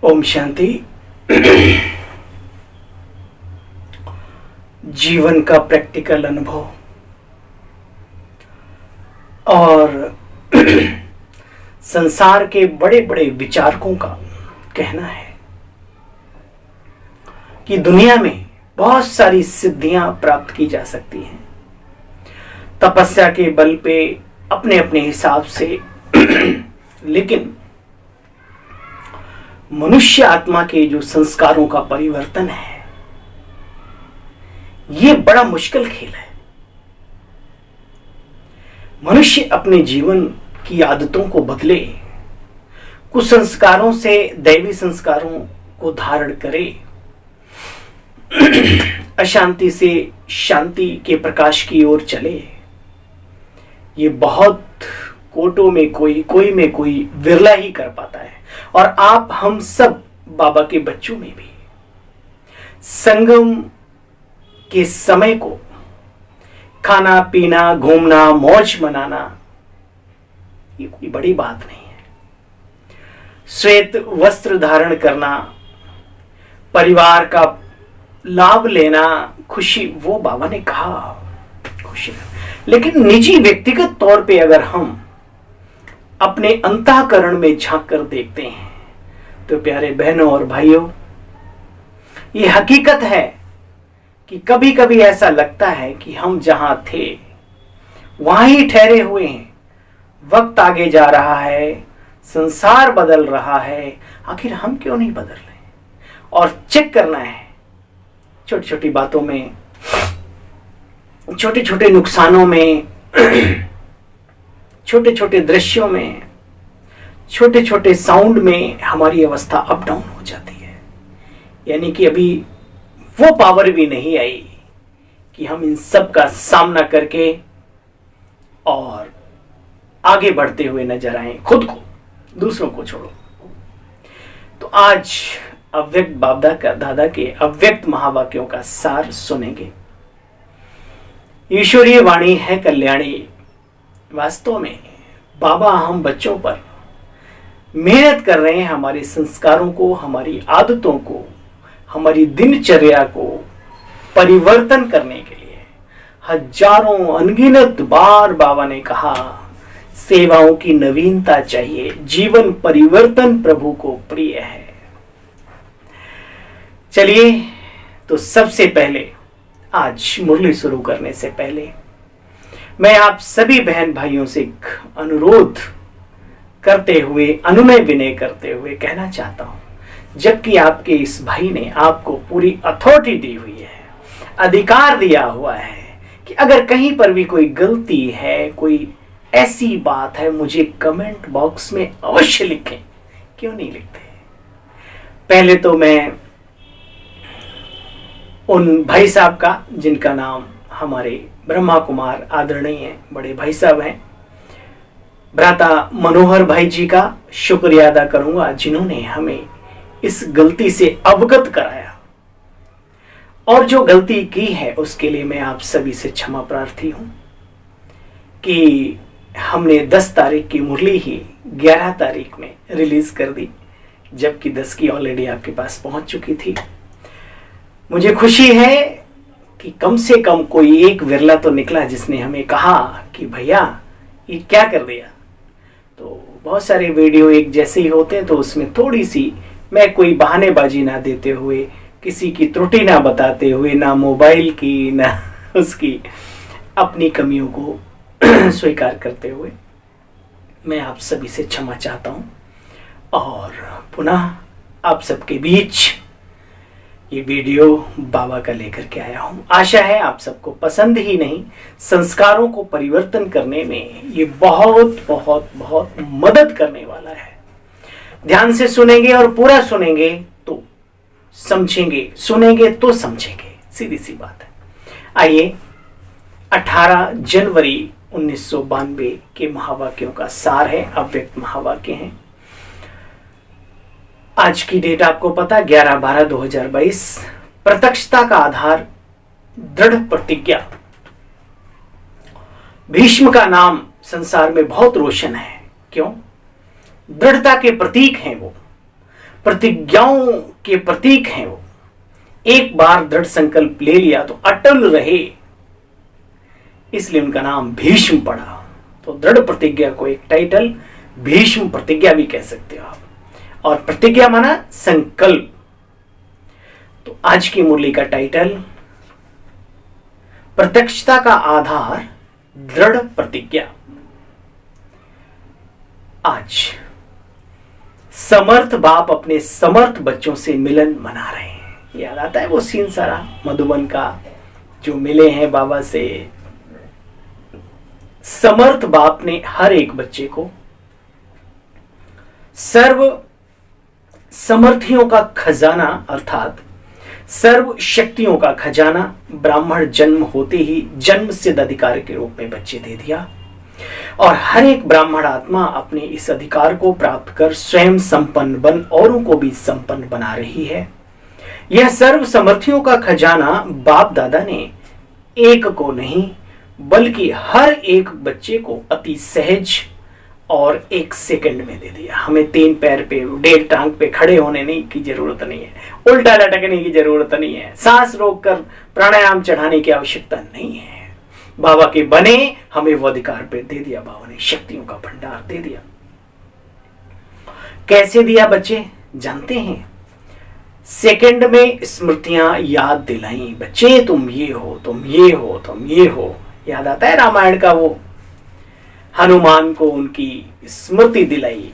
ओम शांति। जीवन का प्रैक्टिकल अनुभव और संसार के बड़े बड़े विचारकों का कहना है कि दुनिया में बहुत सारी सिद्धियां प्राप्त की जा सकती हैं तपस्या के बल पे अपने अपने हिसाब से लेकिन मनुष्य आत्मा के जो संस्कारों का परिवर्तन है ये बड़ा मुश्किल खेल है। मनुष्य अपने जीवन की आदतों को बदले, कुसंस्कारों से दैवी संस्कारों को धारण करे, अशांति से शांति के प्रकाश की ओर चले। ये बहुत कोटों में कोई में कोई विरला ही कर पाता है। और आप हम सब बाबा के बच्चों में भी संगम के समय को खाना पीना घूमना मौज मनाना ये कोई बड़ी बात नहीं है। श्वेत वस्त्र धारण करना, परिवार का लाभ लेना, खुशी, वो बाबा ने कहा खुशी। लेकिन निजी व्यक्तिगत तौर पे अगर हम अपने अंतःकरण में झांक कर देखते हैं तो प्यारे बहनों और भाइयों, ये हकीकत है कि कभी कभी ऐसा लगता है कि हम जहां थे वहां ही ठहरे हुए हैं। वक्त आगे जा रहा है, संसार बदल रहा है, आखिर हम क्यों नहीं बदल रहे? और चेक करना है छोटी छोटी बातों में, छोटे छोटे नुकसानों में, छोटे छोटे दृश्यों में, छोटे छोटे साउंड में हमारी अवस्था अप डाउन हो जाती है। यानी कि अभी वो पावर भी नहीं आई कि हम इन सब का सामना करके और आगे बढ़ते हुए नजर आए, खुद को, दूसरों को छोड़ो। तो आज अव्यक्त बाबदा का दादा के अव्यक्त महावाक्यों का सार सुनेंगे। ईश्वरीय वाणी है कल्याणी। वास्तव में बाबा हम बच्चों पर मेहनत कर रहे हैं, हमारे संस्कारों को, हमारी आदतों को, हमारी दिनचर्या को परिवर्तन करने के लिए। हजारों अनगिनत बार बाबा ने कहा सेवाओं की नवीनता चाहिए, जीवन परिवर्तन प्रभु को प्रिय है। चलिए, तो सबसे पहले आज मुरली शुरू करने से पहले मैं आप सभी बहन भाइयों से एक अनुरोध करते हुए, अनुनय विनय करते हुए कहना चाहता हूं, जबकि आपके इस भाई ने आपको पूरी अथॉरिटी दी हुई है, अधिकार दिया हुआ है कि अगर कहीं पर भी कोई गलती है, कोई ऐसी बात है, मुझे कमेंट बॉक्स में अवश्य लिखें। क्यों नहीं लिखते? पहले तो मैं उन भाई साहब का, जिनका नाम हमारे ब्रह्मा कुमार आदरणीय बड़े भाई साहब हैं, भ्राता मनोहर भाई जी का शुक्रिया अदा करूंगा, जिन्होंने हमें इस गलती से अवगत कराया। और जो गलती की है उसके लिए मैं आप सभी से क्षमा प्रार्थी हूं कि हमने 10 तारीख की मुरली ही 11 तारीख में रिलीज कर दी, जबकि 10 की ऑलरेडी आपके पास पहुंच चुकी थी। मुझे खुशी है कि कम से कम कोई एक विरला तो निकला जिसने हमें कहा कि भैया ये क्या कर दिया। तो बहुत सारे वीडियो एक जैसे ही होते हैं, तो उसमें थोड़ी सी मैं कोई बहानेबाजी ना देते हुए, किसी की त्रुटि ना बताते हुए, ना मोबाइल की ना उसकी, अपनी कमियों को स्वीकार करते हुए मैं आप सभी से क्षमा चाहता हूं और पुनः आप सबके बीच ये वीडियो बाबा का लेकर के आया हूं। आशा है आप सबको पसंद ही नहीं, संस्कारों को परिवर्तन करने में ये बहुत बहुत बहुत मदद करने वाला है। ध्यान से सुनेंगे और पूरा सुनेंगे तो समझेंगे, सुनेंगे तो समझेंगे, सीधी सी बात है। आइए, 18 जनवरी 1992 के महावाक्यों का सार है, अव्यक्त महावाक्य हैं। आज की डेट आपको पता, 11/12/2022। प्रत्यक्षता का आधार दृढ़ प्रतिज्ञा। भीष्म का नाम संसार में बहुत रोशन है। क्यों? दृढ़ता के प्रतीक हैं वो। प्रतिज्ञाओं के प्रतीक हैं वो। एक बार दृढ़ संकल्प ले लिया तो अटल रहे, इसलिए उनका नाम भीष्म पड़ा। तो दृढ़ प्रतिज्ञा को एक टाइटल भीष्म प्रतिज्ञा भी कह सकते हो आप, और प्रतिज्ञा माना संकल्प। तो आज की मुरली का टाइटल प्रत्यक्षता का आधार दृढ़ प्रतिज्ञा। आज समर्थ बाप अपने समर्थ बच्चों से मिलन मना रहे हैं। याद आता है वो सीन सारा मधुबन का, जो मिले हैं बाबा से। समर्थ बाप ने हर एक बच्चे को सर्व समर्थियों का खजाना अर्थात सर्व शक्तियों का खजाना ब्राह्मण जन्म होते ही जन्म सिद्ध अधिकार के रूप में बच्चे दे दिया, और हर एक ब्राह्मण आत्मा अपने इस अधिकार को प्राप्त कर स्वयं संपन्न बन औरों को भी संपन्न बना रही है। यह सर्व समर्थियों का खजाना बाप दादा ने एक को नहीं बल्कि हर एक बच्चे को अति सहज और एक सेकंड में दे दिया। हमें 3 पैर पे 1.5 टांग पे खड़े होने नहीं की जरूरत नहीं है, उल्टा लटकने की जरूरत नहीं है, सांस रोककर प्राणायाम चढ़ाने की आवश्यकता नहीं है। बाबा के बने हमें वो अधिकार पे दे दिया, बाबा ने शक्तियों का भंडार दे दिया। कैसे दिया बच्चे जानते हैं? सेकंड में स्मृतियां याद दिलाई, बच्चे तुम ये हो, तुम ये हो, तुम ये हो। याद आता है रामायण का वो हनुमान को उनकी स्मृति दिलाई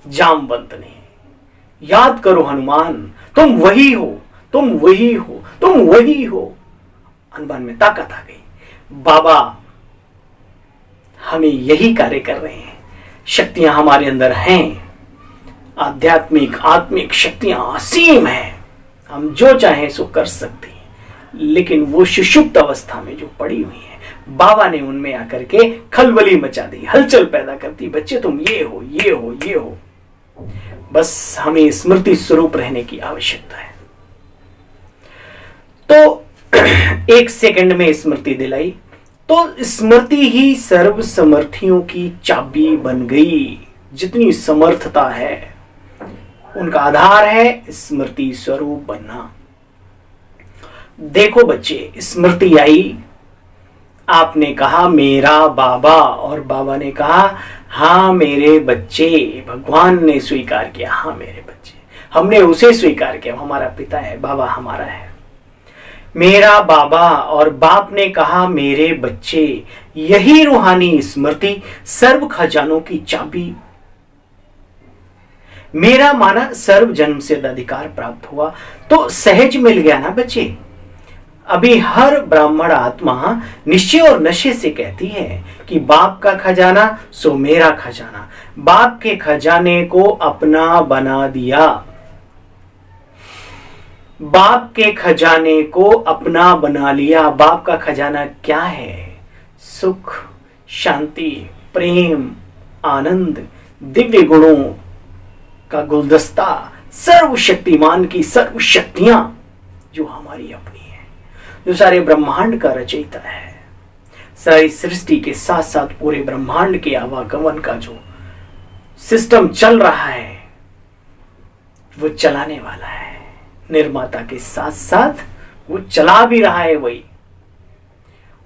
जामवंत ने। याद करो हनुमान, तुम वही हो, तुम वही हो, तुम वही हो। हनुमान में ताकत आ गई। बाबा हमें यही कार्य कर रहे हैं। शक्तियां हमारे अंदर हैं, आध्यात्मिक आत्मिक शक्तियां असीम हैं, हम जो चाहें सो कर सकते हैं। लेकिन वो सुषुप्त अवस्था में जो पड़ी हुई है, बाबा ने उनमें आकर के खलबली मचा दी, हलचल पैदा कर दी। बच्चे तुम ये हो, ये हो, ये हो। बस हमें स्मृति स्वरूप रहने की आवश्यकता है। तो 1 सेकंड में स्मृति दिलाई, तो स्मृति ही सर्व समर्थियों की चाबी बन गई। जितनी समर्थता है उनका आधार है स्मृति स्वरूप बनना। देखो बच्चे, स्मृति आई, आपने कहा मेरा बाबा, और बाबा ने कहा हाँ मेरे बच्चे। भगवान ने स्वीकार किया, हाँ मेरे बच्चे। हमने उसे स्वीकार किया, हमारा पिता है, बाबा हमारा है। मेरा बाबा और बाप ने कहा मेरे बच्चे। यही रूहानी स्मृति सर्व खजानों की चाबी। मेरा माना सर्व जन्म सिद्ध अधिकार प्राप्त हुआ, तो सहज मिल गया ना बच्चे। अभी हर ब्राह्मण आत्मा निश्चय और नशे से कहती है कि बाप का खजाना सो मेरा खजाना। बाप के खजाने को अपना बना दिया, बाप के खजाने को अपना बना लिया। बाप का खजाना क्या है? सुख, शांति, प्रेम, आनंद, दिव्य गुणों का गुलदस्ता, सर्वशक्तिमान की सर्व शक्तियां जो हमारी अपनी है, जो सारे ब्रह्मांड का रचयिता है। सारी सृष्टि के साथ साथ पूरे ब्रह्मांड के आवागमन का जो सिस्टम चल रहा है वो चलाने वाला है। निर्माता के साथ साथ वो चला भी रहा है, वही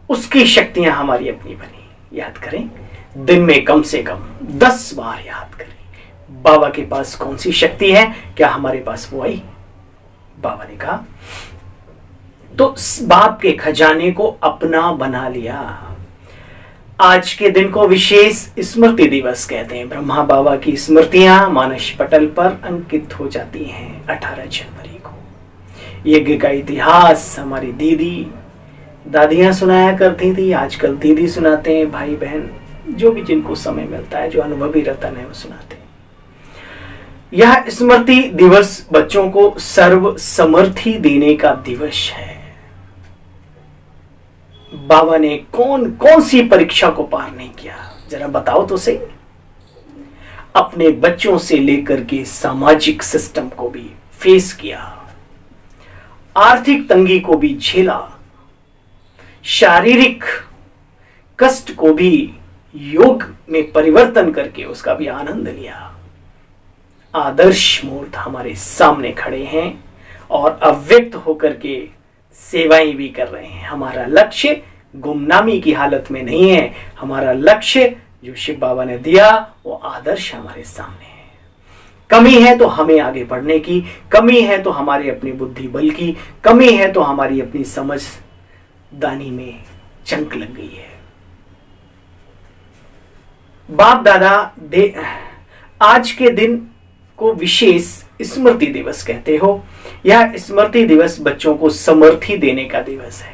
उसकी शक्तियां हमारी अपनी बनी। याद करें, दिन में कम से कम 10 बार याद करें बाबा के पास कौन सी शक्ति है, क्या हमारे पास वो आई? बाबा ने कहा तो बाप के खजाने को अपना बना लिया। आज के दिन को विशेष स्मृति दिवस कहते हैं। ब्रह्मा बाबा की स्मृतियां मानस पटल पर अंकित हो जाती हैं 18 जनवरी को। यज्ञ का इतिहास हमारी दीदी दादियां सुनाया करती थी, आजकल दीदी सुनाते हैं, भाई बहन जो भी जिनको समय मिलता है, जो अनुभवी रतन है वो सुनाते हैं। यह स्मृति दिवस बच्चों को सर्व समर्थी देने का दिवस है। बाबा ने कौन कौन सी परीक्षा को पार नहीं किया, जरा बताओ तो सही। अपने बच्चों से लेकर के सामाजिक सिस्टम को भी फेस किया, आर्थिक तंगी को भी झेला, शारीरिक कष्ट को भी योग में परिवर्तन करके उसका भी आनंद लिया। आदर्श मूर्त हमारे सामने खड़े हैं और अव्यक्त होकर के सेवाएं भी कर रहे हैं। हमारा लक्ष्य गुमनामी की हालत में नहीं है। हमारा लक्ष्य जो शिव बाबा ने दिया वो आदर्श हमारे सामने है। कमी है तो हमें आगे बढ़ने की, कमी है तो हमारी अपनी बुद्धि बल की, कमी है तो हमारी अपनी समझदानी में चंक लग गई है। बाप दादा आज के दिन को विशेष स्मृति दिवस कहते हो। यह स्मृति दिवस बच्चों को समृद्धि देने का दिवस है।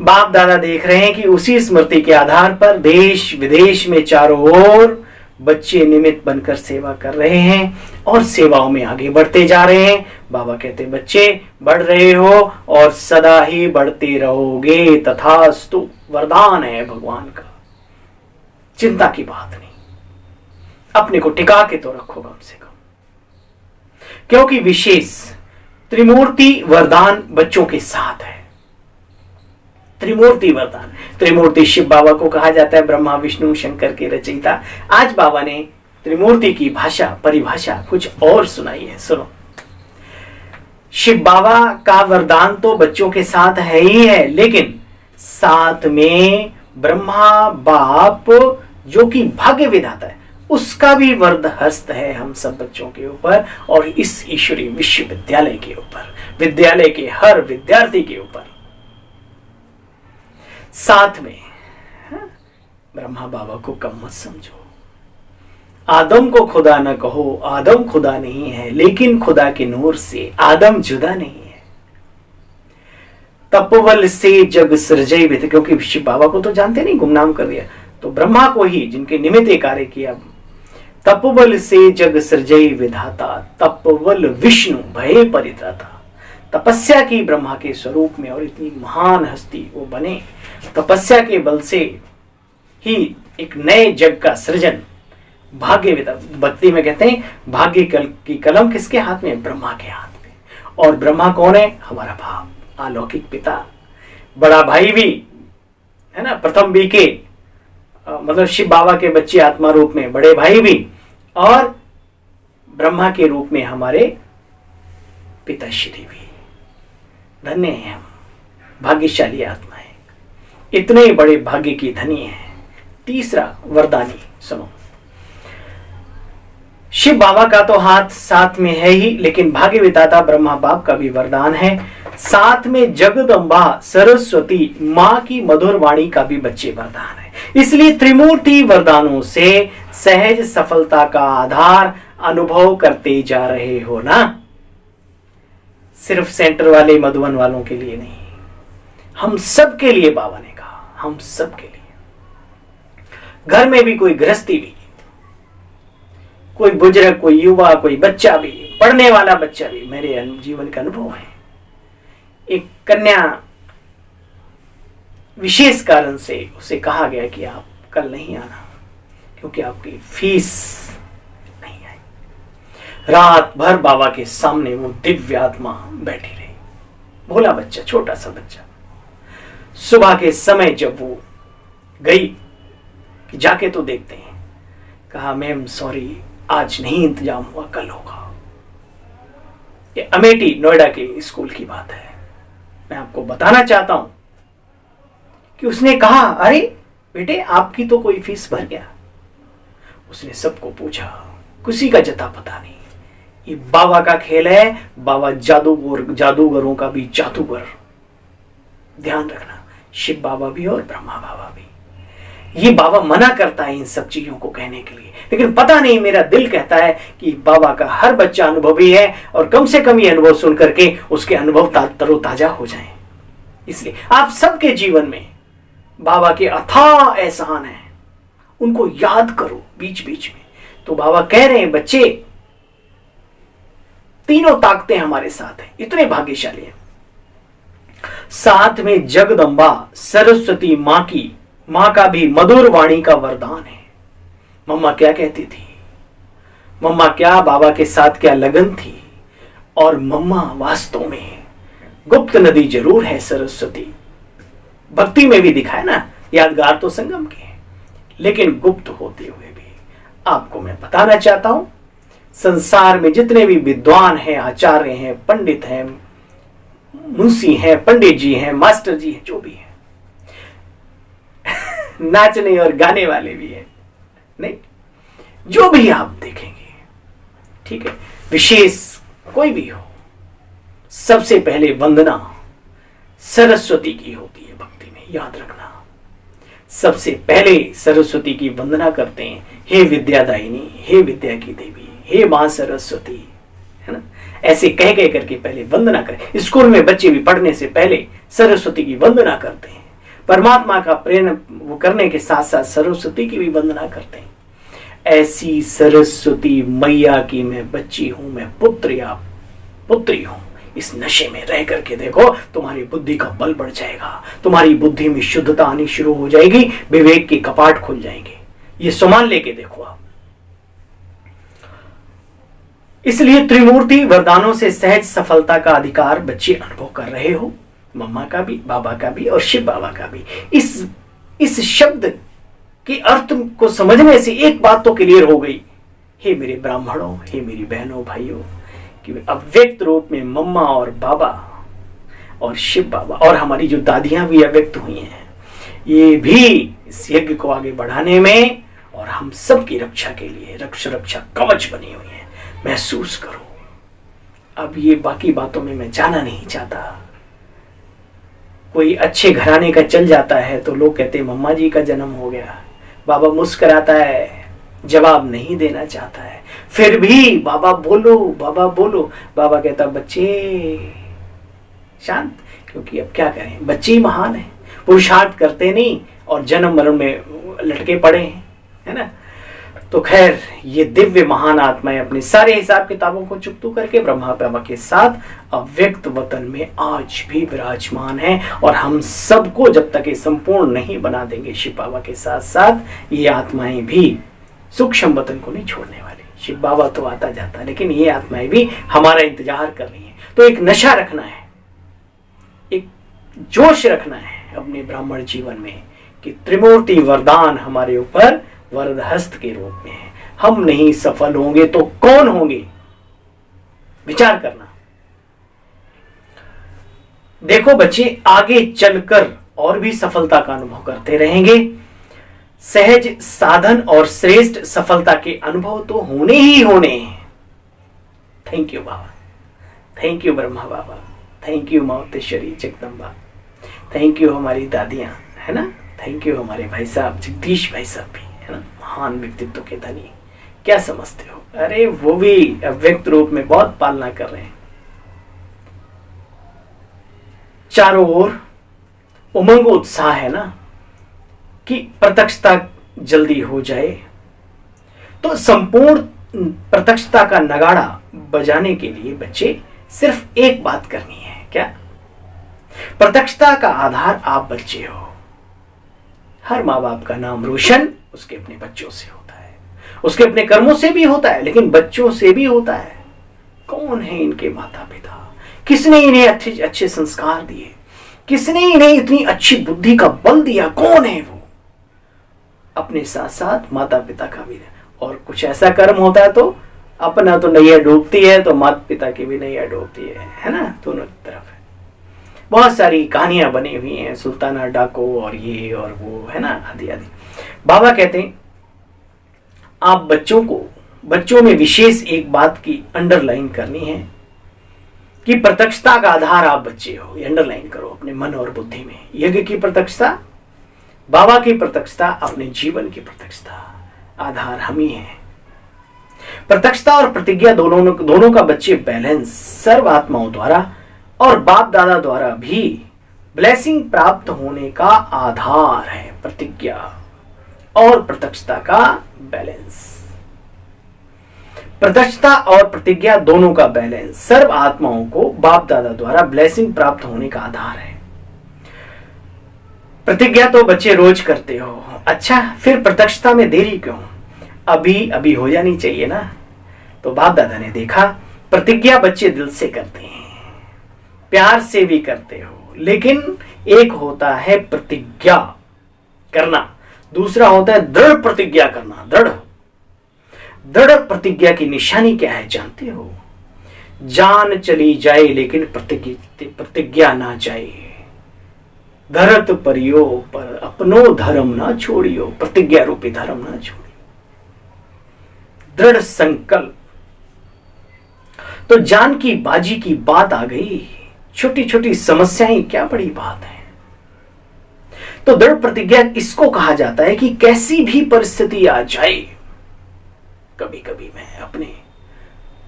बाप दादा देख रहे हैं कि उसी स्मृति के आधार पर देश विदेश में चारों ओर बच्चे निमित्त बनकर सेवा कर रहे हैं और सेवाओं में आगे बढ़ते जा रहे हैं। बाबा कहते बच्चे बढ़ रहे हो और सदा ही बढ़ते रहोगे, तथास्तु। वरदान है भगवान का, चिंता की बात नहीं। अपने को टिका के तो रखो कम से कम, क्योंकि विशेष त्रिमूर्ति वरदान बच्चों के साथ है। त्रिमूर्ति वरदान, त्रिमूर्ति शिव बाबा को कहा जाता है, ब्रह्मा विष्णु शंकर के रचयिता। आज बाबा ने त्रिमूर्ति की भाषा परिभाषा कुछ और सुनाई है, सुनो। शिव बाबा का वरदान तो बच्चों के साथ है ही है, लेकिन साथ में ब्रह्मा बाप जो कि भाग्य विधाता है, उसका भी वरद हस्त है हम सब बच्चों के ऊपर और इस ईश्वरीय विश्वविद्यालय के ऊपर, विद्यालय के हर विद्यार्थी के ऊपर। साथ में ब्रह्मा बाबा को कम मत समझो। आदम को खुदा न कहो, आदम खुदा नहीं है, लेकिन खुदा के नूर से आदम जुदा नहीं है। तपोबल से जग सृजई विध, क्योंकि शिव बाबा को तो जानते नहीं, गुमनाम कर दिया, तो ब्रह्मा को ही जिनके निमित्त कार्य किया। तपोबल से जग सृजई विधाता, तपोबल विष्णु भय परित्राता। तपस्या की ब्रह्मा के स्वरूप में और इतनी महान हस्ती वो बने, तपस्या के बल से ही एक नए जग का सृजन। भाग्य विधाता, भक्ति में कहते हैं भाग्य की कलम किसके हाथ में? ब्रह्मा के हाथ में। और ब्रह्मा कौन है? हमारा बाप, अलौकिक पिता, बड़ा भाई भी है ना, प्रथम बी के मतलब शिव बाबा के बच्चे आत्मा रूप में बड़े भाई भी, और ब्रह्मा के रूप में हमारे पिताश्री भी। धन्य हैं हम, भाग्यशाली आत्माएं, इतने बड़े भाग्य की धनी है। तीसरा वरदानी सुनो। शिव बाबा का तो हाथ साथ में है ही, लेकिन भाग्य विधाता ब्रह्मा बाप का भी वरदान है। साथ में जगदम्बा सरस्वती माँ की मधुर वाणी का भी बच्चे वरदान है। इसलिए त्रिमूर्ति वरदानों से सहज सफलता का आधार अनुभव करते जा रहे हो ना। सिर्फ सेंटर वाले मधुबन वालों के लिए नहीं, हम सब के लिए बाबा ने कहा, हम सब के लिए। घर में भी कोई गृहस्थी भी, कोई बुजुर्ग, कोई युवा, कोई बच्चा भी, पढ़ने वाला बच्चा भी, मेरे जीवन का अनुभव है। एक कन्या विशेष कारण से उसे कहा गया कि आप कल नहीं आना क्योंकि आपकी फीस नहीं आई। रात भर बाबा के सामने वो दिव्य आत्मा बैठी रही, भोला बच्चा, छोटा सा बच्चा। सुबह के समय जब वो गई कि जाके तो देखते हैं, कहा मैम सॉरी, आज नहीं इंतजाम हुआ, कल होगा। ये अमेठी नोएडा के स्कूल की बात है। मैं आपको बताना चाहता हूं कि उसने कहा अरे बेटे आपकी तो कोई फीस भर गया। उसने सबको पूछा, किसी का जता पता नहीं। ये बाबा का खेल है, बाबा जादूगरों का भी जादूगर। ध्यान रखना, शिव बाबा भी और ब्रह्मा बाबा भी। ये बाबा मना करता है इन सब चीजों को कहने के लिए, लेकिन पता नहीं मेरा दिल कहता है कि बाबा का हर बच्चा अनुभवी है और कम से कम ये अनुभव सुन करके उसके अनुभव तरोताजा हो जाएं। इसलिए आप सबके जीवन में बाबा के अथाह एहसान है, उनको याद करो बीच बीच में। तो बाबा कह रहे हैं बच्चे, तीनों ताकतें हमारे साथ हैं, इतने भाग्यशाली हैं। साथ में जगदम्बा सरस्वती मां का भी मधुर वाणी का वरदान है। मम्मा क्या कहती थी, मम्मा क्या बाबा के साथ क्या लगन थी। और मम्मा वास्तव में गुप्त नदी जरूर है सरस्वती, भक्ति में भी दिखाए ना, यादगार तो संगम के हैं, लेकिन गुप्त होते हुए भी आपको मैं बताना चाहता हूं, संसार में जितने भी विद्वान हैं, आचार्य हैं, पंडित हैं, मुंशी हैं, पंडित जी हैं, मास्टर जी हैं, जो भी हैं, नाचने और गाने वाले भी हैं, नहीं, जो भी आप देखेंगे, ठीक है, विशेष कोई भी हो, सबसे पहले वंदना सरस्वती की होती है भक्ति में, याद रखना। सबसे पहले सरस्वती की वंदना करते हैं, हे विद्यादायिनी, हे विद्या की देवी, हे मां सरस्वती, है ना, ऐसे कह कह करके पहले वंदना करें। स्कूल में बच्चे भी पढ़ने से पहले सरस्वती की वंदना करते हैं, परमात्मा का प्रेम वो करने के साथ साथ सरस्वती की भी वंदना करते हैं। ऐसी सरस्वती मैया की मैं बच्ची हूं, मैं पुत्र या पुत्री हूं, इस नशे में रह करके देखो, तुम्हारी बुद्धि का बल बढ़ जाएगा, तुम्हारी बुद्धि में शुद्धता आनी शुरू हो जाएगी, विवेक के कपाट खुल जाएंगे। ये सामान लेके देखो आप। इसलिए त्रिमूर्ति वरदानों से सहज सफलता का अधिकार बच्चे अनुभव कर रहे हो, मम्मा का भी, बाबा का भी और शिव बाबा का भी। इस शब्द के अर्थ को समझने से एक बात तो क्लियर हो गई, हे मेरे ब्राह्मणों, हे मेरी बहनों भाइयों, कि अव्यक्त रूप में मम्मा और बाबा और शिव बाबा और हमारी जो दादियां भी अव्यक्त हुई हैं, ये भी इस यज्ञ को आगे बढ़ाने में और हम सब की रक्षा के लिए रक्षा कवच बनी हुई है। महसूस करो। अब ये बाकी बातों में मैं जाना नहीं चाहता। कोई अच्छे घराने का चल जाता है तो लोग कहते हैं मम्मा जी का जन्म हो गया, बाबा मुस्कुराता है, जवाब नहीं देना चाहता है, फिर भी बाबा बोलो, बाबा बोलो। बाबा कहता बच्चे शांत, क्योंकि अब क्या करें, बच्चे ही महान है, पुरुषार्थ करते नहीं और जन्म मरण में लटके पड़े हैं, है ना। तो खैर, ये दिव्य महान आत्माएं अपने सारे हिसाब किताबों को चुकतू करके ब्रह्मा बाबा के साथ अव्यक्त वतन में आज भी विराजमान है, और हम सबको जब तक ये संपूर्ण नहीं बना देंगे शिव बाबा के साथ साथ, ये आत्माएं भी सूक्ष्म वतन को नहीं छोड़ने वाली। शिव बाबा तो आता जाता है, लेकिन ये आत्माएं भी हमारा इंतजार कर रही है। तो एक नशा रखना है, एक जोश रखना है अपने ब्राह्मण जीवन में कि त्रिमूर्ति वरदान हमारे ऊपर वरद हस्त के रूप में है। हम नहीं सफल होंगे तो कौन होंगे, विचार करना। देखो बच्चे, आगे चलकर और भी सफलता का अनुभव करते रहेंगे। सहज साधन और श्रेष्ठ सफलता के अनुभव तो होने ही होने हैं। Thank you Baba, thank you Brahma Baba, thank you Mateshwari Jagadamba, thank you हमारी दादियां, है ना, थैंक यू हमारे भाई साहब जगदीश भाई साहब भी, है ना, महान व्यक्तित्व के धनी। क्या समझते हो, अरे वो भी अव्यक्त रूप में बहुत पालना कर रहे हैं। चारों ओर उमंग उत्साह है ना कि प्रत्यक्षता जल्दी हो जाए। तो संपूर्ण प्रत्यक्षता का नगाड़ा बजाने के लिए बच्चे सिर्फ एक बात करनी है, क्या? प्रत्यक्षता का आधार आप बच्चे हो। हर माँ बाप का नाम रोशन उसके अपने बच्चों से होता है, उसके अपने कर्मों से भी होता है, लेकिन बच्चों से भी होता है। कौन है इनके माता पिता, किसने इन्हें अच्छे संस्कार दिए, किसने इन्हें इतनी अच्छी बुद्धि का बल दिया, कौन है वो? अपने साथ साथ माता पिता का भी। और कुछ ऐसा कर्म होता है तो अपना तो नैया डूबती है, तो माता पिता की भी नैया डूबती है ना, दोनों तरफ है। बहुत सारी कहानियां बनी हुई हैं, सुल्ताना डाको और ये और वो, है ना, आदि आदि। बाबा कहते हैं आप बच्चों में विशेष एक बात की अंडरलाइन करनी है कि प्रत्यक्षता का आधार आप बच्चे हो। ये अंडरलाइन करो अपने मन और बुद्धि में। यज्ञ की प्रत्यक्षता, बाबा की प्रत्यक्षता, अपने जीवन की प्रत्यक्षता, आधार हम ही हैं। प्रत्यक्षता और प्रतिज्ञा दोनों का बच्चे बैलेंस सर्व आत्माओं द्वारा और बाप दादा द्वारा भी ब्लेसिंग प्राप्त होने का आधार है। प्रतिज्ञा और प्रत्यक्षता का बैलेंस, प्रत्यक्षता और प्रतिज्ञा दोनों का बैलेंस सर्व आत्माओं को बाप दादा द्वारा ब्लेसिंग प्राप्त होने का आधार है। प्रतिज्ञा तो बच्चे रोज करते हो, अच्छा फिर प्रत्यक्षता में देरी क्यों? अभी हो जानी चाहिए ना। तो बाप दादा ने देखा प्रतिज्ञा बच्चे दिल से करते हैं, प्यार से भी करते हो, लेकिन एक होता है प्रतिज्ञा करना, दूसरा होता है दृढ़ प्रतिज्ञा करना। दृढ़ दृढ़ प्रतिज्ञा की निशानी क्या है जानते हो? जान चली जाए लेकिन प्रतिज्ञा ना जाए। धरत परियो पर अपनो धर्म ना छोड़ियो, प्रतिज्ञा रूपी धर्म ना छोड़ियो। दृढ़ संकल्प। तो जान की बाजी की बात आ गई। छोटी छोटी समस्याएं क्या बड़ी बात है। तो दृढ़ प्रतिज्ञा इसको कहा जाता है कि कैसी भी परिस्थिति आ जाए। कभी कभी मैं अपने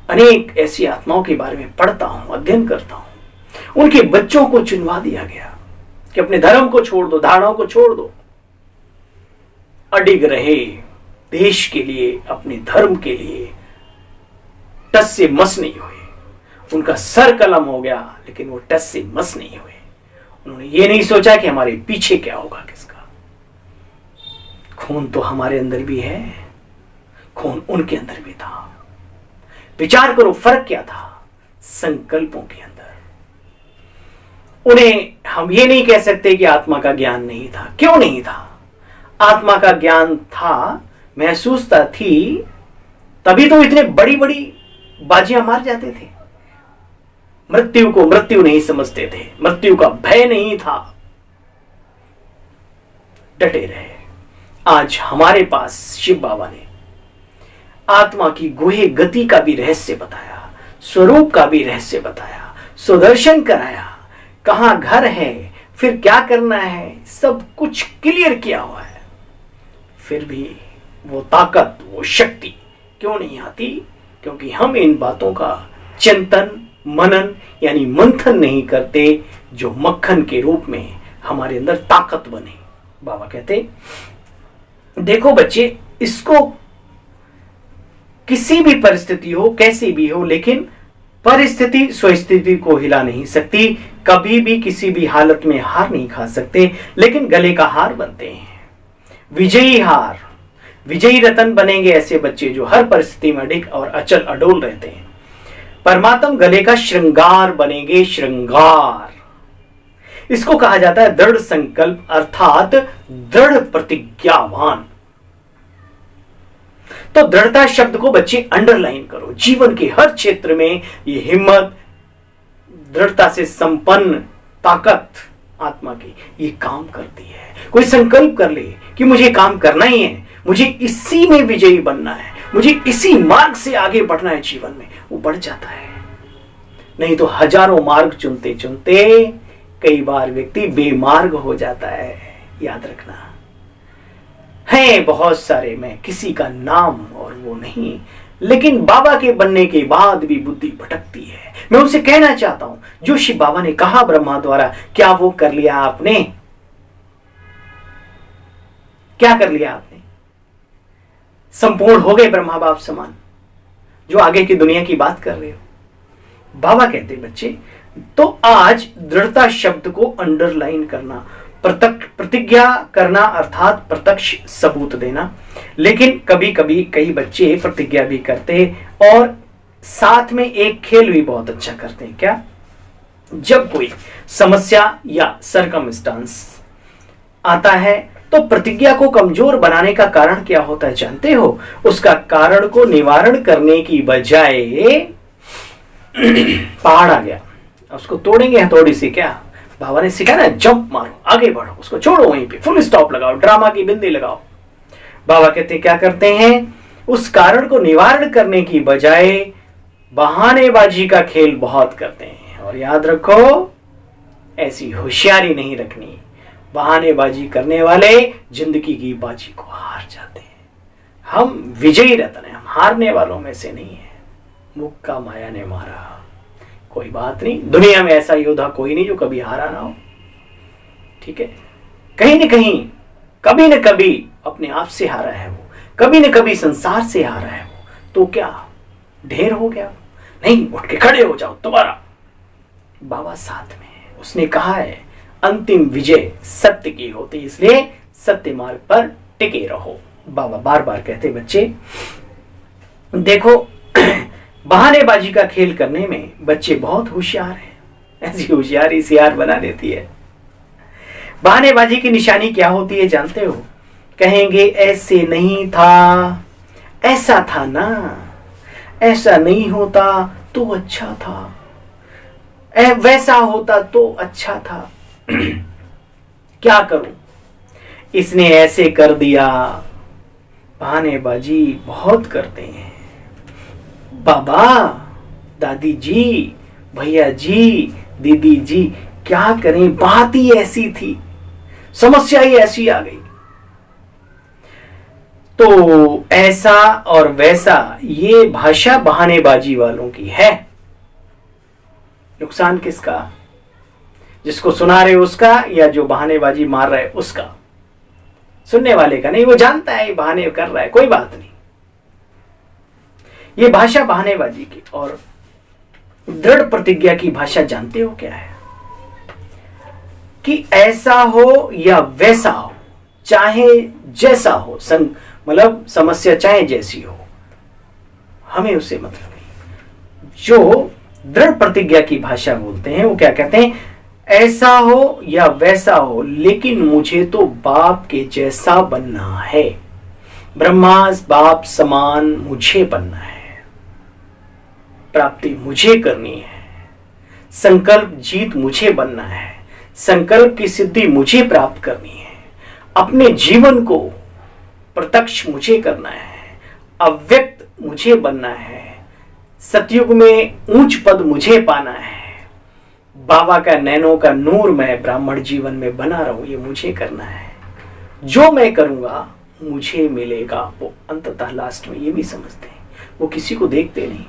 अनेक ऐसी आत्माओं के बारे में पढ़ता हूं, अध्ययन करता हूं। उनके बच्चों को चुनवा दिया गया कि अपने धर्म को छोड़ दो, धारणाओं को छोड़ दो, अडिग रहे देश के लिए, अपने धर्म के लिए, टस से मस नहीं हुए। उनका सर कलम हो गया लेकिन वो टस से मस नहीं हुए। उन्होंने ये नहीं सोचा कि हमारे पीछे क्या होगा किसका। खून तो हमारे अंदर भी है, खून उनके अंदर भी था। विचार करो फर्क क्या था संकल्पों के अंदर। उन्हें हम ये नहीं कह सकते कि आत्मा का ज्ञान नहीं था। क्यों नहीं था? आत्मा का ज्ञान था, महसूसता थी, तभी तो इतने बड़ी बड़ी बाजियां मार जाते थे। मृत्यु को मृत्यु नहीं समझते थे, मृत्यु का भय नहीं था, डटे रहे। आज हमारे पास शिव बाबा ने आत्मा की गुहे गति का भी रहस्य बताया, स्वरूप का भी रहस्य बताया, सुदर्शन कराया, कहां घर है, फिर क्या करना है, सब कुछ क्लियर किया हुआ है। फिर भी वो ताकत, वो शक्ति क्यों नहीं आती? क्योंकि हम इन बातों का चिंतन, मनन यानी मंथन नहीं करते, जो मक्खन के रूप में हमारे अंदर ताकत बने। बाबा कहते देखो बच्चे, इसको किसी भी परिस्थिति हो, कैसी भी हो, लेकिन परिस्थिति स्वस्थिति को हिला नहीं सकती। कभी भी किसी भी हालत में हार नहीं खा सकते, लेकिन गले का हार बनते हैं। विजयी हार, विजयी रतन बनेंगे ऐसे बच्चे जो हर परिस्थिति में अडिग और अचल अडोल रहते हैं। परमात्म गले का श्रृंगार बनेंगे, श्रृंगार। इसको कहा जाता है दृढ़ संकल्प, अर्थात दृढ़ प्रतिज्ञावान। तो दृढ़ता शब्द को बच्चे अंडरलाइन करो। जीवन के हर क्षेत्र में ये हिम्मत, दृढ़ता से संपन्न ताकत आत्मा की ये काम करती है। कोई संकल्प कर ले कि मुझे काम करना ही है, मुझे इसी में विजयी बनना है, मुझे इसी मार्ग से आगे बढ़ना है जीवन में, वो बढ़ जाता है। नहीं तो हजारों मार्ग चुनते चुनते कई बार व्यक्ति बेमार्ग हो जाता है। याद रखना है बहुत सारे, मैं किसी का नाम और वो नहीं, लेकिन बाबा के बनने के बाद भी बुद्धि भटकती है। मैं उनसे कहना चाहता हूं, जो शिव बाबा ने कहा ब्रह्मा द्वारा, क्या वो कर लिया आपने? क्या कर लिया आपने? संपूर्ण हो गए ब्रह्मा बाप समान, जो आगे की दुनिया की बात कर रहे हो। बाबा कहते बच्चे, तो आज दृढ़ता शब्द को अंडरलाइन करना, प्रतिज्ञा करना अर्थात प्रत्यक्ष सबूत देना। लेकिन कभी कभी कई बच्चे प्रतिज्ञा भी करते और साथ में एक खेल भी बहुत अच्छा करते हैं। क्या? जब कोई समस्या या सरकमस्टांस आता है तो प्रतिज्ञा को कमजोर बनाने का कारण क्या होता है जानते हो? उसका कारण को निवारण करने की बजाय पहाड़ आ गया, उसको तोड़ेंगे हथौड़ी से। क्या बाबा ने सिखाया ना, जंप मारो, आगे बढ़ो, उसको छोड़ो, वहीं पे फुल स्टॉप लगाओ, ड्रामा की बिंदी लगाओ। बाबा कहते क्या करते हैं? उस कारण को निवारण करने की बजाय बहानेबाजी का खेल बहुत करते हैं। और याद रखो, ऐसी होशियारी नहीं रखनी। बहानेबाजी करने वाले जिंदगी की बाजी को हार जाते हैं। हम विजयी रतन हैं, हम हारने वालों में से नहीं है। मुक्का माया ने मारा, कोई बात नहीं, दुनिया में ऐसा योद्धा कोई नहीं जो कभी हारा ना हो। ठीक है, कहीं न कहीं कभी न कभी अपने आप से हारा है वो, कभी न कभी संसार से हारा है वो। तो क्या ढेर हो गया? नहीं, उठ के खड़े हो जाओ दोबारा। बाबा साथ में है, उसने कहा है अंतिम विजय सत्य की होती, इसलिए सत्य मार्ग पर टिके रहो। बाबा बार बार कहते बच्चे देखो, बहानेबाजी का खेल करने में बच्चे बहुत होशियार हैं। ऐसी होशियारी सियार बना देती है। बहानेबाजी की निशानी क्या होती है जानते हो? कहेंगे ऐसे नहीं था, ऐसा था ना, ऐसा नहीं होता तो अच्छा था, वैसा होता तो अच्छा था। क्या करूं, इसने ऐसे कर दिया। बहानेबाजी बहुत करते हैं बाबा, दादी जी, भैया जी, दीदी जी। क्या करें, बात ही ऐसी थी, समस्या ही ऐसी आ गई। तो ऐसा और वैसा, ये भाषा बहानेबाजी वालों की है। नुकसान किसका, जिसको सुना रहे उसका, या जो बहानेबाजी मार रहा है उसका? सुनने वाले का नहीं, वो जानता है ये बहाने कर रहा है, कोई बात नहीं। ये भाषा बहानेबाजी की। और दृढ़ प्रतिज्ञा की भाषा जानते हो क्या है? कि ऐसा हो या वैसा हो, चाहे जैसा हो, मतलब समस्या चाहे जैसी हो, हमें उससे मतलब नहीं। जो दृढ़ प्रतिज्ञा की भाषा बोलते हैं वो क्या कहते हैं? ऐसा हो या वैसा हो, लेकिन मुझे तो बाप के जैसा बनना है, ब्रह्मास बाप समान मुझे बनना है, प्राप्ति मुझे करनी है, संकल्प जीत मुझे बनना है, संकल्प की सिद्धि मुझे प्राप्त करनी है, अपने जीवन को प्रत्यक्ष मुझे करना है, अव्यक्त मुझे बनना है, सतयुग में ऊंच पद मुझे पाना है, बाबा का नैनों का नूर मैं ब्राह्मण जीवन में बना रहूं, ये मुझे करना है। जो मैं करूंगा मुझे मिलेगा। वो अंततः लास्ट में ये भी समझते हैं, वो किसी को देखते नहीं।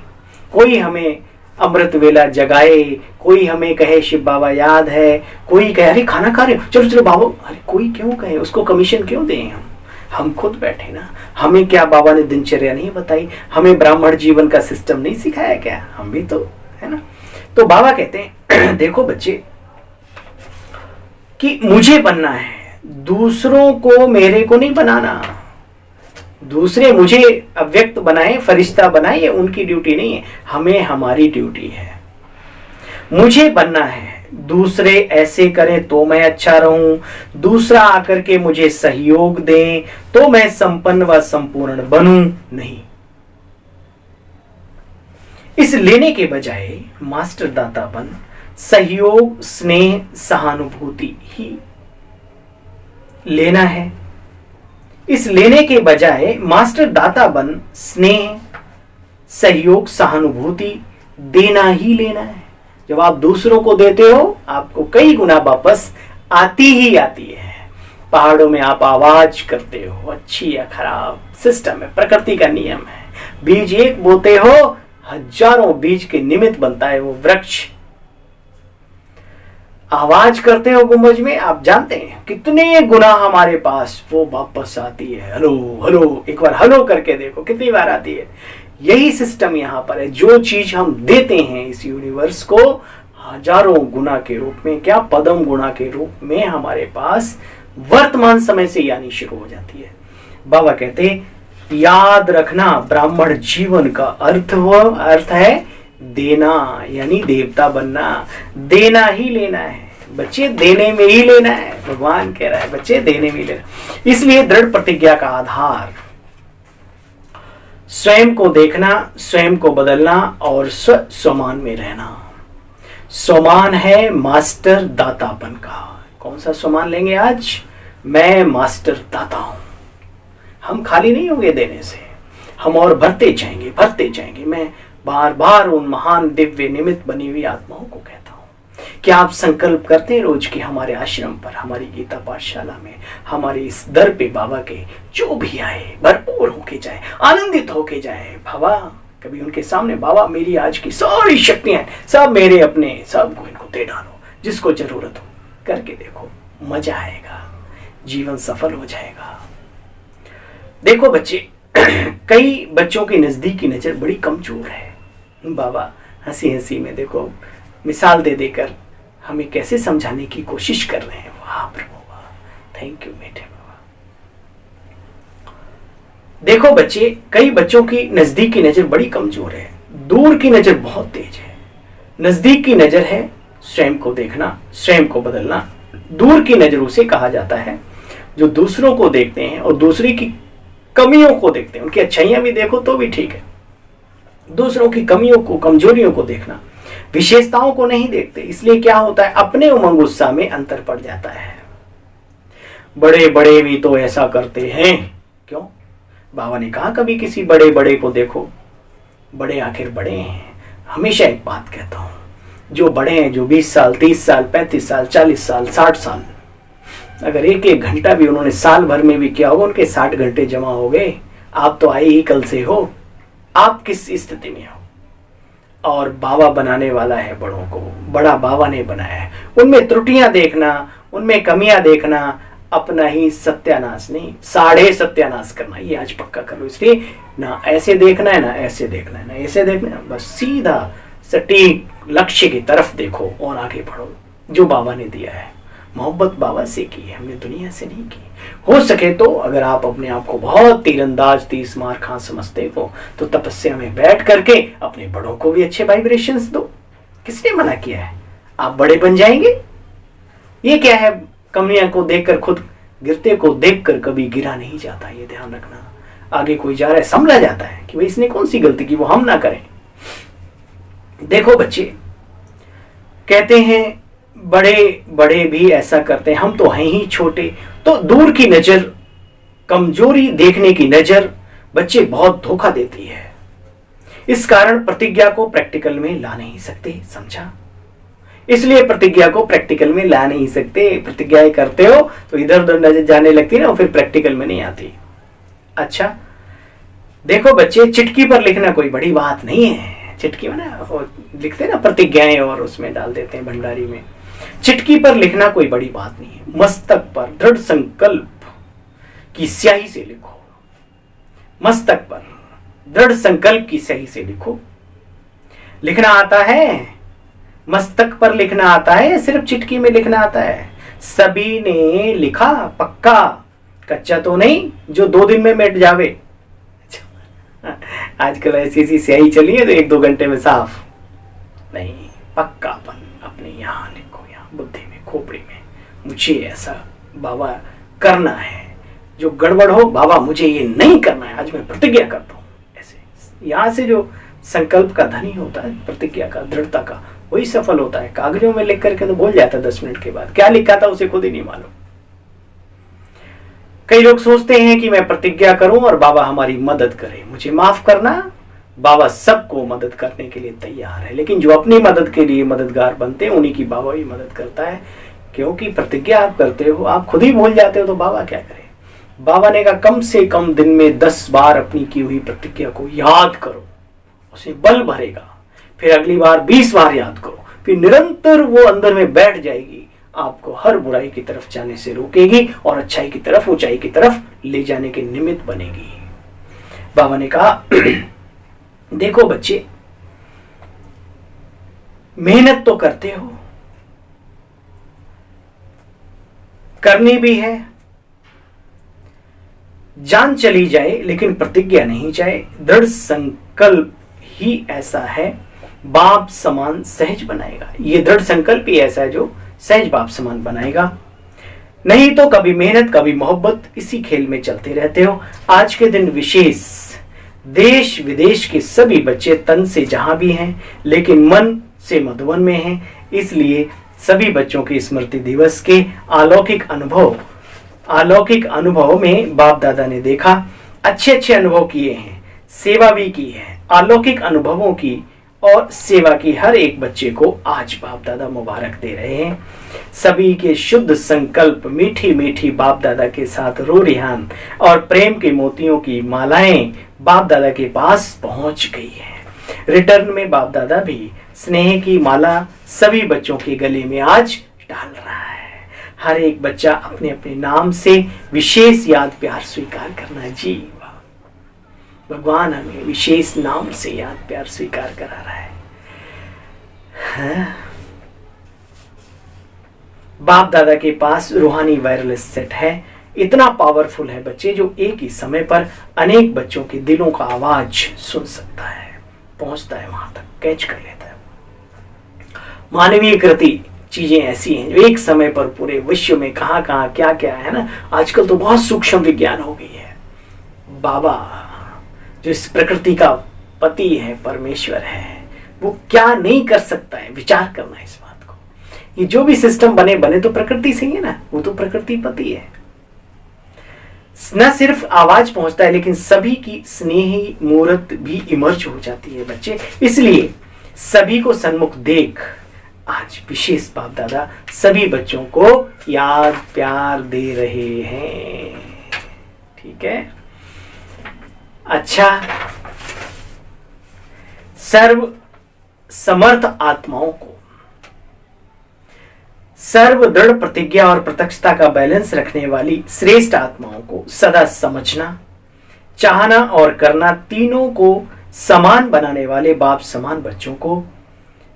कोई हमें अमृत वेला जगाए, कोई हमें कहे शिव बाबा याद है, कोई कहे अरे खाना खा रहे हो, चलो चलो बाबा, अरे कोई क्यों कहे, उसको कमीशन क्यों दें? हम खुद बैठे ना। हमें क्या बाबा ने दिनचर्या नहीं बताई? हमें ब्राह्मण जीवन का सिस्टम नहीं सिखाया क्या? हम भी तो है ना। तो बाबा कहते हैं देखो बच्चे, कि मुझे बनना है, दूसरों को मेरे को नहीं बनाना। दूसरे मुझे अव्यक्त बनाए, फरिश्ता बनाए, ये उनकी ड्यूटी नहीं है, हमें हमारी ड्यूटी है। मुझे बनना है, दूसरे ऐसे करें तो मैं अच्छा रहूं, दूसरा आकर के मुझे सहयोग दे तो मैं संपन्न व संपूर्ण बनूं, नहीं। इस लेने के बजाय मास्टर दाता बन, सहयोग, स्नेह, सहानुभूति ही लेना है। इस लेने के बजाय मास्टर दाता बन, स्नेह, सहयोग, सहानुभूति देना ही लेना है। जब आप दूसरों को देते हो, आपको कई गुना वापस आती ही आती है। पहाड़ों में आप आवाज करते हो, अच्छी या खराब सिस्टम है, प्रकृति का नियम है। बीज एक बोते हो, हजारों बीज के निमित्त बनता है वो वृक्ष। आवाज करते हो गुंबज में, आप जानते हैं कितने गुना हमारे पास वो वापस आती है। हेलो हेलो, एक बार हेलो करके देखो कितनी बार आती है। यही सिस्टम यहाँ पर है। जो चीज हम देते हैं इस यूनिवर्स को, हजारों गुना के रूप में, क्या पदम गुना के रूप में हमारे पास वर्तमान समय से यानी शुरू हो जाती है। बाबा कहते हैं याद रखना, ब्राह्मण जीवन का अर्थ है देना, यानी देवता बनना। देना ही लेना है बच्चे, देने में ही लेना है। भगवान कह रहा है बच्चे देने में ही लेना। इसलिए दृढ़ प्रतिज्ञा का आधार स्वयं को देखना, स्वयं को बदलना और स्वमान में रहना। स्वमान है मास्टर दातापन का। कौन सा स्वमान लेंगे आज? मैं मास्टर दाता हूं। हम खाली नहीं होंगे देने से, हम और भरते जाएंगे, भरते जाएंगे। मैं बार बार उन महान दिव्य निमित्त बनी हुई आत्माओं को कहता हूं, क्या आप संकल्प करते हैं रोज कि हमारे आश्रम पर, हमारी गीता पाठशाला में, हमारे इस दर पे बाबा के जो भी आए भरपूर होके जाए, आनंदित होके जाए। बाबा कभी उनके सामने, बाबा मेरी आज की सारी शक्तियां सब मेरे अपने, सबको इनको दे डालो, जिसको जरूरत हो करके देखो, मजा आएगा, जीवन सफल हो जाएगा। देखो बच्चे, कई बच्चों की नजदीकी नजर बड़ी कमजोर है। बाबा हंसी हंसी में देखो मिसाल दे देकर हमें कैसे समझाने की कोशिश कर रहे हैं। वाह प्रभु वाह, थैंक यू बेटे बाबा। देखो बच्चे, कई बच्चों की नजदीक की नजर बड़ी कमजोर है, दूर की नजर बहुत तेज है। नजदीक की नजर है स्वयं को देखना, स्वयं को बदलना। दूर की नजर उसे कहा जाता है जो दूसरों को देखते हैं और दूसरे की कमियों को देखते हैं, उनकी अच्छाइयां भी देखो तो भी ठीक है, दूसरों की कमियों को, कमजोरियों को देखना, विशेषताओं को नहीं देखते। इसलिए क्या होता है, अपने उमंग उत्साह में अंतर पड़ जाता है। बड़े बड़े भी तो ऐसा करते हैं, क्यों? बाबा ने कहा कभी किसी बड़े बड़े को देखो, बड़े आखिर बड़े हैं। हमेशा एक बात कहता हूं, जो बड़े हैं, जो 20 साल 30 साल 35 साल 40 साल 60 साल, अगर एक एक घंटा भी उन्होंने साल भर में भी किया होगा, उनके 60 घंटे जमा हो गए। आप तो आए ही कल से हो, आप किस स्थिति में हो? और बाबा बनाने वाला है बड़ों को, बड़ा बाबा ने बनाया है। उनमें त्रुटियां देखना, उनमें कमियां देखना अपना ही सत्यानाश नहीं, साढ़े सत्यानाश करना, ये आज पक्का करो। इसलिए ना ऐसे देखना है, ना ऐसे देखना है, ना ऐसे देखना है, बस सीधा सटीक लक्ष्य की तरफ देखो और आगे बढ़ो। जो बाबा ने दिया है, मोहब्बत बाबा से की है, हमने दुनिया से नहीं की। हो सके तो अगर आप अपने आप को बहुत तीरंदाज, तीस मार खां समझते हो, तो तपस्या में बैठ करके अपने बड़ों को भी अच्छे वाइब्रेशंस दो। किसने मना किया है? आप बड़े बन जाएंगे। ये क्या है, कमियां को देखकर, खुद गिरते को देखकर कभी गिरा नहीं जाता, ये ध्यान रखना। आगे कोई जा रहा है, संभला जाता है कि भाई इसने कौन सी गलती की, वो हम ना करें। देखो बच्चे, कहते हैं बड़े बड़े भी ऐसा करते हैं, हम तो हैं ही छोटे। तो दूर की नजर, कमजोरी देखने की नजर बच्चे बहुत धोखा देती है। इस कारण प्रतिज्ञा को प्रैक्टिकल में ला नहीं सकते, समझा? इसलिए प्रतिज्ञा को प्रैक्टिकल में ला नहीं सकते। प्रतिज्ञाएं करते हो तो इधर उधर नजर जाने लगती ना, फिर प्रैक्टिकल में नहीं आती। अच्छा देखो बच्चे, चिटकी पर लिखना कोई बड़ी बात नहीं है। चिटकी में ना लिखते ना प्रतिज्ञाएं, और उसमें डाल देते हैं भंडारी में। चिटकी पर लिखना कोई बड़ी बात नहीं है। मस्तक पर दृढ़ संकल्प की स्याही से लिखो। मस्तक पर दृढ़ संकल्प की स्याही से लिखो। लिखना आता है? मस्तक पर लिखना आता है या सिर्फ चिटकी में लिखना आता है? सभी ने लिखा पक्का, कच्चा तो नहीं जो 2 दिन में मिट जावे। आजकल ऐसी ऐसी स्याही चली है तो 1-2 घंटे में साफ नहीं, पक्कापन अपने यहाँ लिखो, यहाँ बुद्धि में, खोपड़ी में। मुझे ऐसा बाबा करना है, जो गड़बड़ हो बाबा मुझे ये नहीं करना है, आज मैं प्रतिज्ञा करता हूँ। ऐसे यहाँ से जो संकल्प का धनी होता है, प्रतिज्ञा का, दृढ़ता का, वही सफल होता है। कागजों में लिख करके तो भूल जाता है 10 मिनट के बाद, क्या लिखा था उसे खुद ही नहीं मालूम। कई लोग सोचते हैं कि मैं प्रतिज्ञा करूं और बाबा हमारी मदद करे। मुझे माफ करना, बाबा सबको मदद करने के लिए तैयार है, लेकिन जो अपनी मदद के लिए मददगार बनते हैं उन्हीं की बाबा ही मदद करता है। क्योंकि प्रतिज्ञा आप करते हो, आप खुद ही भूल जाते हो तो बाबा क्या करे? बाबा ने कहा कम से कम दिन में 10 बार अपनी की हुई प्रतिज्ञा को याद करो, उसे बल भरेगा। फिर अगली बार 20 बार याद करो, फिर निरंतर वो अंदर में बैठ जाएगी, आपको हर बुराई की तरफ जाने से रोकेगी और अच्छाई की तरफ, ऊंचाई की तरफ ले जाने के निमित्त बनेगी। बाबा ने कहा देखो बच्चे, मेहनत तो करते हो, करनी भी है, जान चली जाए लेकिन प्रतिज्ञा नहीं जाए। दृढ़ संकल्प ही ऐसा है, बाप समान सहज बनाएगा। ये दृढ़ संकल्प ही ऐसा है जो सहज बाप समान बनाएगा। नहीं तो कभी मेहनत कभी मोहब्बत, इसी खेल में चलते रहते हो। आज के दिन विशेष, देश विदेश के सभी बच्चे तन से जहां भी हैं लेकिन मन से मधुबन में हैं। इसलिए सभी बच्चों के स्मृति दिवस के अलौकिक अनुभव में बाप दादा ने देखा, अच्छे अच्छे अनुभव किए हैं, सेवा भी की है। अलौकिक अनुभवों की और सेवा की हर एक बच्चे को आज बाप दादा मुबारक दे रहे हैं। सभी के शुद्ध संकल्प, मीठी मीठी बाप दादा के साथ रो रिहान और प्रेम के मोतियों की मालाएं बाप दादा के पास पहुंच गई हैं। रिटर्न में बाप दादा भी स्नेह की माला सभी बच्चों के गले में आज डाल रहा है। हर एक बच्चा अपने अपने नाम से विशेष याद प्यार स्वीकार करना। जी भगवान हमें विशेष नाम से याद प्यार स्वीकार करा रहा है। बाप दादा के पास रूहानी वायरलेस सेट है, इतना पावरफुल है बच्चे, जो एक ही समय पर अनेक बच्चों के दिलों का आवाज सुन सकता है, पहुंचता है वहां तक, कैच कर लेता है। मानवीय कृति चीजें ऐसी हैं जो एक समय पर पूरे विश्व में कहां कहां क्या क्या है ना, आजकल तो बहुत सूक्ष्म विज्ञान हो गई है, बाबा जो इस प्रकृति का पति है, परमेश्वर है, वो क्या नहीं कर सकता है, विचार करना है इस बात को। ये जो भी सिस्टम बने तो प्रकृति से ही है ना, वो तो प्रकृति पति है। न सिर्फ आवाज पहुंचता है लेकिन सभी की स्नेही मूर्त भी इमर्ज हो जाती है बच्चे। इसलिए सभी को सन्मुख देख आज विशेष बाप दादा सभी बच्चों को याद प्यार दे रहे हैं। ठीक है, अच्छा, सर्व समर्थ आत्माओं को सर्व दृढ़ प्रतिज्ञा और प्रत्यक्षता का बैलेंस रखने वाली श्रेष्ठ आत्माओं को सदा समझना, चाहना और करना, तीनों को समान बनाने वाले बाप समान बच्चों को,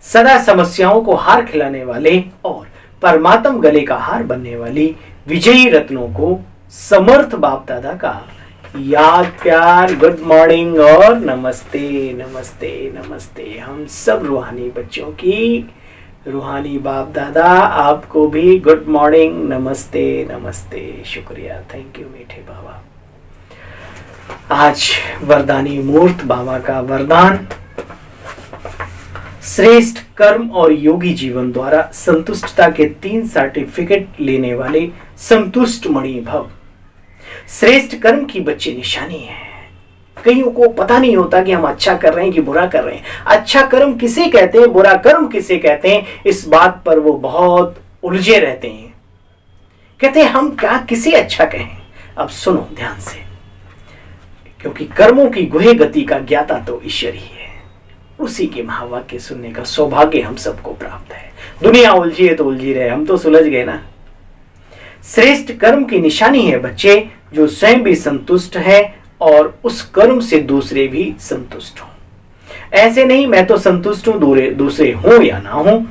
सदा समस्याओं को हार खिलाने वाले और परमात्म गले का हार बनने वाली विजयी रत्नों को समर्थ बाप दादा का याद प्यार, गुड मॉर्निंग और नमस्ते नमस्ते नमस्ते। हम सब रूहानी बच्चों की रूहानी बाप दादा आपको भी गुड मॉर्निंग, नमस्ते नमस्ते, शुक्रिया, थैंक यू मीठे बाबा। आज वरदानी मूर्त बाबा का वरदान, श्रेष्ठ कर्म और योगी जीवन द्वारा संतुष्टता के 3 सर्टिफिकेट लेने वाले संतुष्ट मणि भव। श्रेष्ठ कर्म की बच्चे निशानी है। कईयों को पता नहीं होता कि हम अच्छा कर रहे हैं कि बुरा कर रहे हैं। अच्छा कर्म किसे कहते हैं, बुरा कर्म किसे कहते हैं, इस बात पर वो बहुत उलझे रहते हैं। कहते हैं हम क्या किसे अच्छा कहें। अब सुनो ध्यान से, क्योंकि कर्मों की गुहे गति का ज्ञाता तो ईश्वर ही है। उसी के महावाक्य सुनने का सौभाग्य हम सबको प्राप्त है। दुनिया उलझी है तो उलझी रहे, हम तो सुलझ गए ना। श्रेष्ठ कर्म की निशानी है बच्चे जो स्वयं भी संतुष्ट है और उस कर्म से दूसरे भी संतुष्ट हो। ऐसे नहीं मैं तो संतुष्ट हूं, दूसरे हो या ना हो।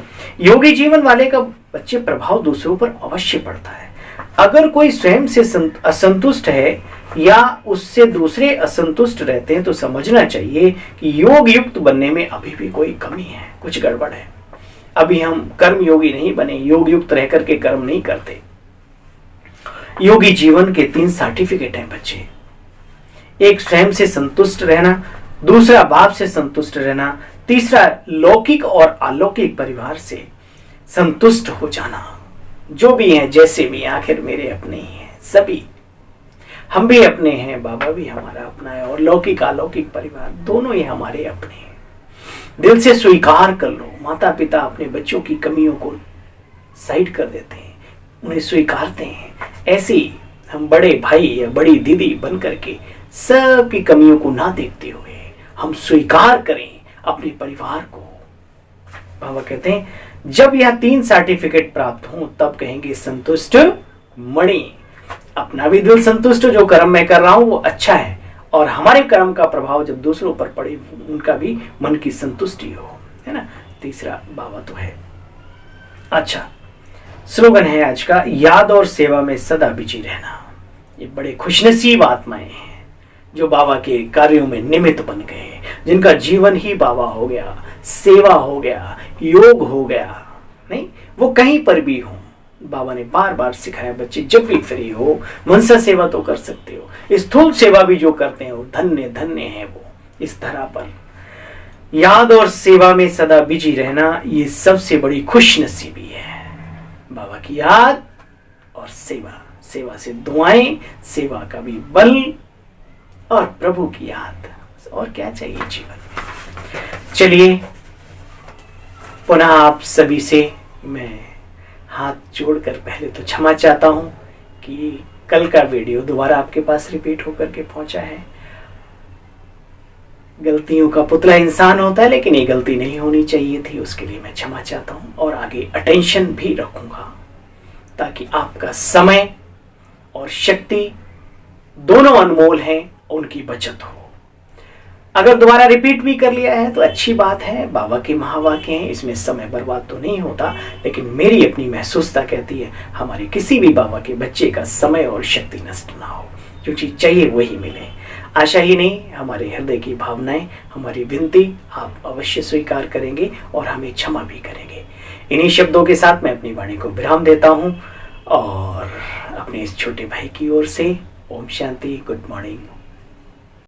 योगी जीवन वाले का बच्चे प्रभाव दूसरों पर अवश्य पड़ता है। अगर कोई स्वयं से असंतुष्ट है या उससे दूसरे असंतुष्ट रहते हैं तो समझना चाहिए कि योग युक्त बनने में अभी भी कोई कमी है, कुछ गड़बड़ है। अभी हम कर्म योगी नहीं बने, योग युक्त रह करके कर्म नहीं करते। योगी जीवन के 3 सर्टिफिकेट हैं बच्चे। एक स्वयं से संतुष्ट रहना, दूसरा बाप से संतुष्ट रहना, तीसरा लौकिक और अलौकिक परिवार से संतुष्ट हो जाना। जो भी हैं जैसे भी, आखिर मेरे अपने ही हैं सभी, हम भी अपने हैं, बाबा भी हमारा अपना है और लौकिक अलौकिक परिवार दोनों ही हमारे अपने हैं। दिल से स्वीकार कर लो। माता पिता अपने बच्चों की कमियों को साइड कर देते हैं, उन्हें स्वीकारते हैं। ऐसे ही हम बड़े भाई या बड़ी दीदी बन करके सबकी कमियों को ना देखते हुए हम स्वीकार करें अपने परिवार को। बाबा कहते हैं जब यह 3 सर्टिफिकेट प्राप्त हों तब कहेंगे संतुष्ट मणि। अपना भी दिल संतुष्ट, जो कर्म मैं कर रहा हूं वो अच्छा है, और हमारे कर्म का प्रभाव जब दूसरों पर पड़े उनका भी मन की संतुष्टि हो, है ना। तीसरा बाबा तो है। अच्छा, स्लोगन है आज का, याद और सेवा में सदा बिजी रहना। ये बड़े खुशनसीब आत्माएं हैं जो बाबा के कार्यों में निमित्त बन गए, जिनका जीवन ही बाबा हो गया, सेवा हो गया, योग हो गया। नहीं, वो कहीं पर भी हो। बाबा ने बार बार सिखाया बच्चे जब भी फ्री हो मनसा सेवा तो कर सकते हो। स्थूल सेवा भी जो करते हैं वो धन्य धन्य है। वो इस धरा पर याद और सेवा में सदा बिजी रहना, ये सबसे बड़ी खुशनसीबी है। बाबा की याद और सेवा, सेवा से दुआएं, सेवा का भी बल और प्रभु की याद, और क्या चाहिए जीवन में। चलिए पुनः आप सभी से मैं हाथ जोड़कर पहले तो क्षमा चाहता हूं कि कल का वीडियो दोबारा आपके पास रिपीट होकर के पहुंचा है। गलतियों का पुतला इंसान होता है, लेकिन ये गलती नहीं होनी चाहिए थी, उसके लिए मैं क्षमा चाहता हूं। और आगे अटेंशन भी रखूंगा ताकि आपका समय और शक्ति दोनों अनमोल हैं, उनकी बचत हो। अगर दोबारा रिपीट भी कर लिया है तो अच्छी बात है, बाबा के महावाक्य हैं, इसमें समय बर्बाद तो नहीं होता। लेकिन मेरी अपनी महसूसता कहती है हमारे किसी भी बाबा के बच्चे का समय और शक्ति नष्ट ना हो, जो चीज चाहिए वही मिले। आशा ही नहीं, हमारे हृदय की भावनाएं, हमारी विनती आप अवश्य स्वीकार करेंगे और हमें क्षमा भी करेंगे। इन्हीं शब्दों के साथ मैं अपनी वाणी को विराम देता हूं और अपने इस छोटे भाई की ओर से ओम शांति, गुड मॉर्निंग।